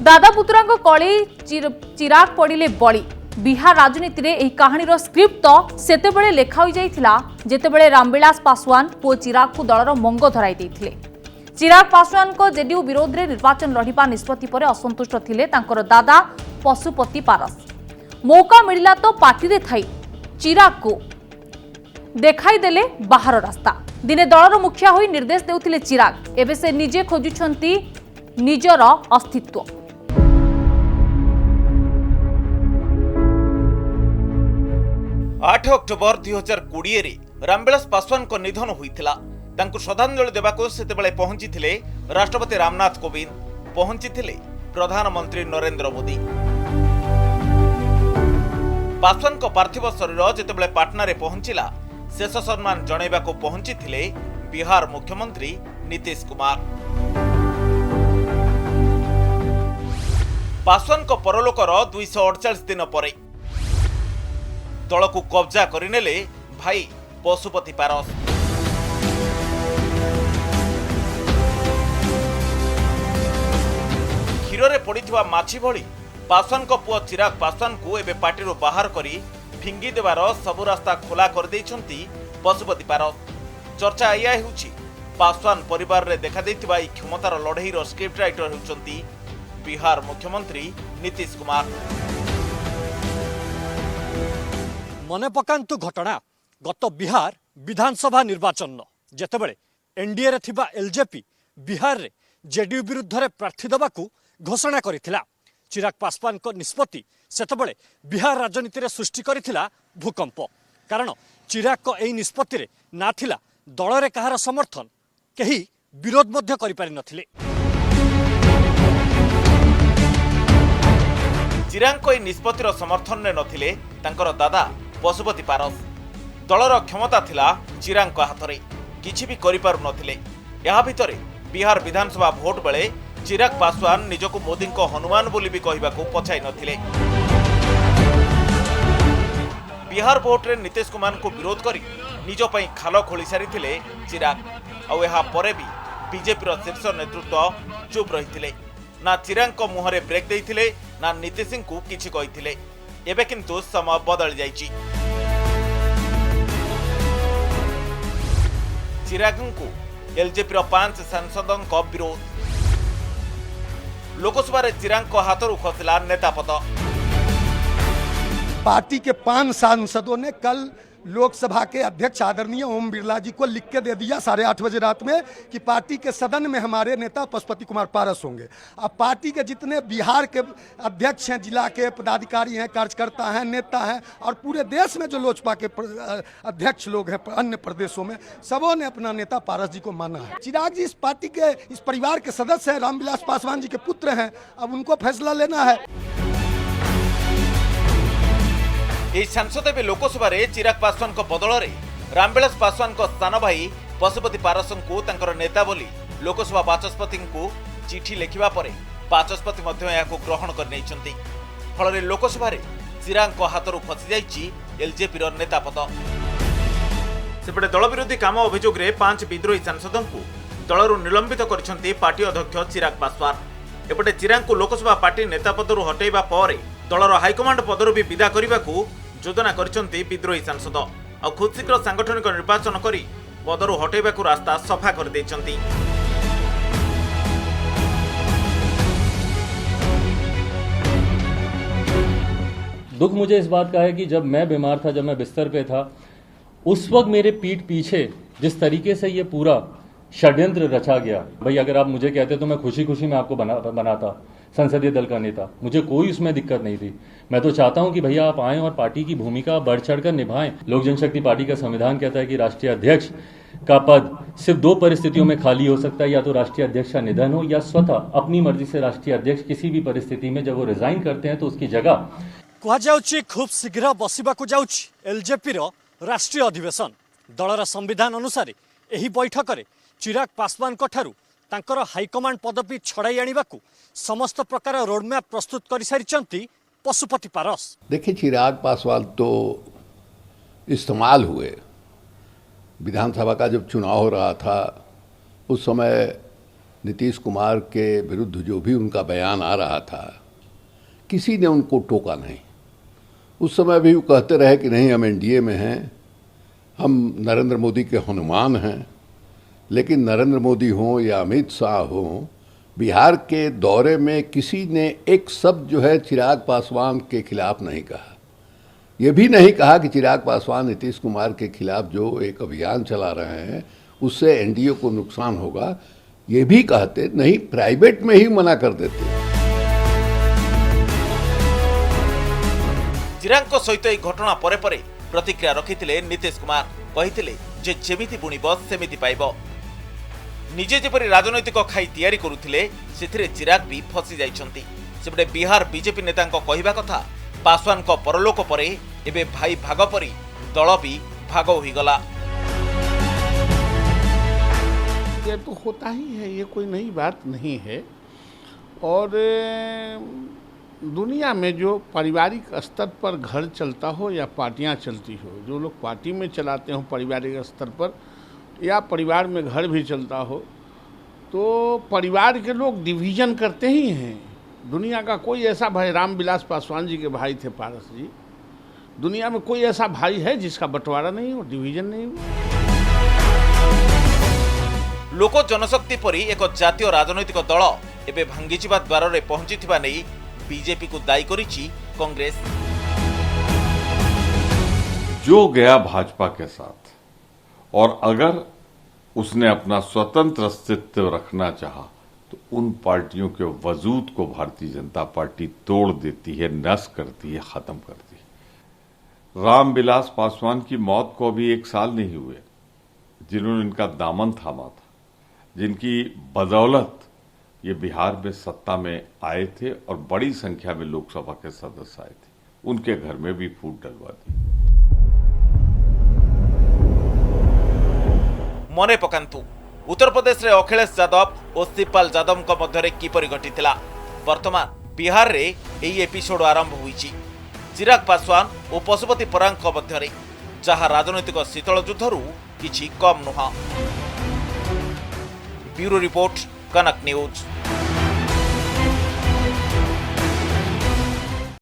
दादा पुतुरांक कली चिराग पड़िले बली बिहार राजनीति रे एही कहानीर स्क्रिप्ट तो सेतेबेले लेखा होई जाइथिला जेतेबेले रामविलास पासवान पो चिराग को दलर मंग धराई देइथिले। चिराग पासवान को जेडीयू विरोध रे निर्वाचन लड़िबा निष्पत्ति परे असंतुष्ट थिले तांकर दादा पशुपति पारस। मौका मिलिला तो पार्टी रे थाई चिराग को देखाई देले बाहर रास्ता। दिने दलर मुखिया होई निर्देश देउथिले चिराग, एबे से निजे खोजुछंती निजर अस्तित्व। 8 अक्टोबर 2020 रे रामविलास पासवान को निधन होइथिला। तांको श्रद्धांजलि देबाको सेतेबेले पहुंचीथिले राष्ट्रपति रामनाथ कोविंद, पहुंचीथिले प्रधानमंत्री नरेंद्र मोदी। पासवान को पार्थिव शरीर जेतेबेले पाटना रे पहुंचिला शेष सम्मान जणाइबाको पहुंचीथिले बिहार मुख्यमंत्री नीतीश कुमार। पासवान को परलोकर 248 दिन पर दल को कब्जा करनेले भाई पशुपति पारस। क्षीर रे पड़िथिबा माछी भली पासवान को पुआ चिराग पासवान को एबे पार्टी बाहर करी फिंगी देवार सबु रास्ता खोला कर देइछंती पशुपति पारस। चर्चा या हेउछि पासवान परिवार रे देखा देइथिबा ई क्षमतार लड़ाईर स्क्रिप्ट राइटर हेउछंती बिहार मुख्यमंत्री नीतीश कुमार। मने पकांतु घटना गत बिहार विधानसभा निर्वाचन जेतेबेले एनडीए रे थिबा एलजेपी बिहार रे जेडीयू विरुद्ध रे प्रार्थी देबाकू घोषणा करिथिला। चिराग पासवान को निष्पत्ति सेतेबेले बिहार राजनीति रे सृष्टि करिथिला भूकंप। कारण चिराग को एई निष्पत्ति रे ना थिला दल रे कहार समर्थन, केही विरोध मध्य करि पारि नथिले। चिराग को निष्पत्तिर समर्थन ने नथिले तांकर दादा पशुपति पारस। दलर क्षमता थिला चिराग हाथ में, किछि भी करि पारु नथिले। या भितरे बिहार विधानसभा भोट बेले चिराग पासवान निजको मोदी को हनुमान बोली भी कहबाकू पछाई नथिले। बिहार भोट रे नीतीश कुमार को विरोध करी निज पई खाल खोली सारिथिले चिराग। आ एहा परे भी बीजेपी रो शीर्ष नेतृत्व चुप रहिथिले। ना चिराग को मुहरे ब्रेक देइथिले ना नीतीश को किछि कहिथिले। एबे किंतु समय बदल जाइछि। चिराग को एलजेपी 5 सांसदों को विरोध। लोकसभा रे चिराग को हाथरू खसला नेता पद। पार्टी के 5 सांसदों ने कल लोकसभा के अध्यक्ष आदरणीय ओम बिरला जी को लिख के दे दिया 8:30 बजे रात में कि पार्टी के सदन में हमारे नेता पशुपति कुमार पारस होंगे। अब पार्टी के जितने बिहार के अध्यक्ष हैं, जिला के पदाधिकारी हैं, कार्यकर्ता हैं, नेता हैं और पूरे देश में जो लोजपा के अध्यक्ष लोग हैं अन्य प्रदेशों में, सबों ने अपना नेता पारस जी को माना है। चिराग जी इस पार्टी के इस परिवार के सदस्य हैं, रामविलास पासवान जी के पुत्र हैं। अब उनको फैसला लेना है। एही सांसद भी लोकसभा रे चिराग पासवान को बदल रे रामविलास पासवान को स्थान भाई पशुपति पारस को तांकर नेता बोली लोकसभा बाचस्पति को चिठी लिखिबा परे बाचस्पति मध्य याको ग्रहण कर नैछंती। फल रे लोकसभा रे चिराग को हाथरू फसी जाइछि एलजेपी रो नेता पद। सेपटे दल विरोधी काम अभियोग रे 5 विद्रोही सांसदों को दलरू निलंबित करिसंती पार्टी अध्यक्ष चिराग पासवान। एपटे चिराग को लोकसभा पार्टी नेता पदरू हटाइबा परे दलर हाईकमांड पदरू भी विदा करबाकू योजना करिसंती विद्रोही सांसद। आ खुद शीघ्र सांगठनिक निर्वाचन करी पदरू हटाइबाकू रास्ता सफा कर दैछंती। दुख मुझे इस बात का है कि जब मैं बीमार था, जब मैं बिस्तर पे था, उस वक्त मेरे पीठ पीछे जिस तरीके से ये पूरा षड्यंत्र रचा गया, भाई अगर आप मुझे कहते तो मैं खुशी खुशी में आपको बनाता संसदीय दल का नेता। मुझे कोई उसमें दिक्कत नहीं थी। मैं तो चाहता हूं कि भैया आप आएं और पार्टी की भूमिका बढ़ चढ़कर निभाएं। लोक जनशक्ति पार्टी का संविधान कहता है कि राष्ट्रीय अध्यक्ष का पद सिर्फ 2 परिस्थितियों में खाली हो सकता है, या तो राष्ट्रीय अध्यक्ष का निधन हो या स्वतः अपनी मर्जी से राष्ट्रीय अध्यक्ष किसी भी परिस्थिति में जब वो रिजाइन करते हैं तो उसकी जगह कहुची खूब शीघ्र बसवाक जाउछि एलजेपी रो राष्ट्रीय अधिवेशन। दलर संविधान अनुसार एही बैठक रे चिराग पासवान को ठारू तांकर हाईकमांड पदवी छड़ाई आनिबाकू समस्त प्रकार रोडमैप प्रस्तुत कर सारी पशुपति पारस। देखिए, चिराग पासवान तो इस्तेमाल हुए। विधानसभा का जब चुनाव हो रहा था उस समय नीतीश कुमार के विरुद्ध जो भी उनका बयान आ रहा था, किसी ने उनको टोका नहीं। उस समय भी वो कहते रहे कि नहीं, हम एनडीए में हैं, हम नरेंद्र मोदी के हनुमान हैं। लेकिन नरेंद्र मोदी हों या अमित शाह हों, बिहार के दौरे में किसी ने एक शब्द जो है चिराग पासवान के खिलाफ नहीं कहा। ये भी नहीं कहा कि चिराग पासवान नीतीश कुमार के खिलाफ जो एक अभियान चला रहे हैं उससे एनडीए को नुकसान होगा, ये भी कहते नहीं, प्राइवेट में ही मना कर देते। चिराग सहित यह घटना परे परे प्रतिक्रिया रखिथिले नीतीश कुमार। कहिथिले जे जेमिति बुणिब सेमिति पाइब। निजे जेपरि राजनैतिक खाई तैयारी करुथिले सेथिरे चिराग भी फसी जाइछन्ति। सेपटे बिहार बीजेपी नेतांको कहिबा कथा, पासवान को परलोक परे एबे भाई भाग परी दल भी भाग होइगला। ये तो होता ही है, ये कोई नई बात नहीं है। और दुनिया में जो पारिवारिक स्तर पर घर चलता हो या पार्टियां चलती हो, जो लोग पार्टी में चलाते हो पारिवारिक स्तर पर या परिवार में घर भी चलता हो, तो परिवार के लोग डिवीज़न करते ही हैं। दुनिया का कोई ऐसा भाई, रामविलास पासवान जी के भाई थे पारस जी, दुनिया में कोई ऐसा भाई है जिसका बंटवारा नहीं हो, डिवीजन नहीं हो। लोक जनशक्ति परी एक जातीय राजनैतिक दल एबे भांगिजिबा द्वार रे पहुंचिथिबा नै बीजेपी को दायी करिछि कांग्रेस। जो गया भाजपा के साथ, और अगर उसने अपना स्वतंत्र अस्तित्व रखना चाहा तो उन पार्टियों के वजूद को भारतीय जनता पार्टी तोड़ देती है, नष्ट करती है, खत्म करती है। रामविलास पासवान की मौत को अभी 1 साल नहीं हुए, जिन्होंने इनका दामन थामा था, जिनकी बदौलत ये बिहार में सत्ता में आए थे और बड़ी संख्या में लोकसभा के सदस्य आए थे, उनके घर में भी फूट डलवा दी। मने पकांतु उत्तर प्रदेश रे अखिलेश यादव और शिवपाल यादव को मध्य किपरि घटिथिला। वर्तमान बिहार रे एई एपिसोड आरंभ होईची चिराग पासवान और पशुपति परांक मध्य, जहां राजनैतिक शीतल युद्धरू किछि कम नुह। ब्यूरो रिपोर्ट, कनक न्यूज।